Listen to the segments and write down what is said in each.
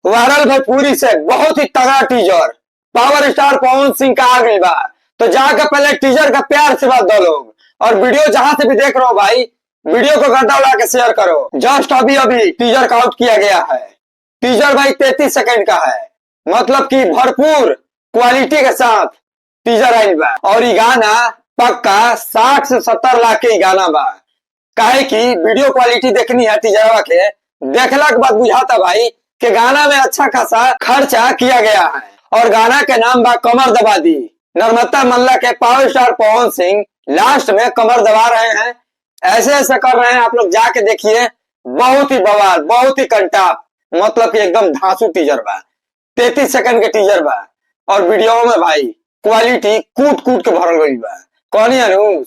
Viral Bhojpuri से बहुत ही तगड़ा teaser power star Pawan Singh का आ गई बा। तो जाकर पहले टीजर का प्यार से बात दो लोग, और वीडियो जहां से भी देख रहे हो भाई, वीडियो को गर्दा उड़ा के शेयर करो। जस्ट अभी अभी टीजर का आउट किया गया है। टीजर भाई 33 सेकंड का है, मतलब कि भरपूर क्वालिटी के साथ टीजर आई बा। और ये गाना पक्का 60 से 70 लाख के गाना बा। काहे की वीडियो क्वालिटी देखनी है टीजरवा के, देखला के बाद बुझाता भाई कि गाना में अच्छा खासा खर्चा किया गया है। और गाना के नाम बा कमर दबा दी। नर्मदा मल्ला के power star Pawan Singh last में कमर दबा रहे हैं, ऐसे ऐसे कर रहे हैं। आप लोग जाके देखिए, बहुत ही बवाल, बहुत ही कंटाप, मतलब कि एकदम धांसू टीजर बा। 33 सेकंड के टीजर बा और वीडियो में भाई क्वालिटी कूट कूट के भरल गई बा। कौनी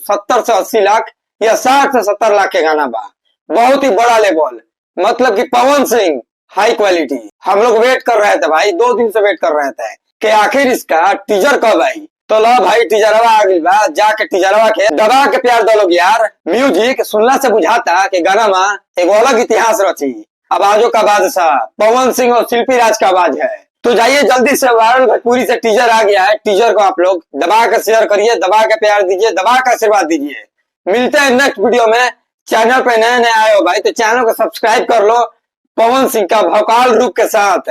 70 से 80 लाख या 60 से 70 लाख के गाना बा। बहुत ही बड़ा लेवल, मतलब कि पवन सिंह हाई क्वालिटी। हम लोग वेट कर रहे थे भाई, 2 दिन से वेट कर रहे थे कि आखिर इसका टीजर कब आई। तो लो भाई टीजरवा आ गई बा। जाके टीजरवा के दबा के प्यार दो लोग यार। म्यूजिक सुनना से बुझाता कि गाना में एक अलग इतिहास रची। आवाजों का बादशाह पवन सिंह और शिल्पी राज का आवाज है। तो जाइए जल्दी से, वायरल भोजपुरी से टीजर आ गया है। टीजर को आप लोग दबा के शेयर करिए, दबा के प्यार दीजिए, दबा के आशीर्वाद दीजिए। मिलते हैं नेक्स्ट वीडियो में। चैनल पे नए नए आए हो भाई तो चैनल को सब्सक्राइब कर लो। पवन सिंह का भौकाल रूप के साथ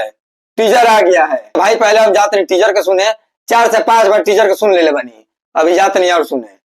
टीजर आ गया है भाई। पहले हम जाते नहीं टीजर के सुने, 4 से 5 बार टीजर के सुन ले बनी, अभी जाते नहीं और सुने।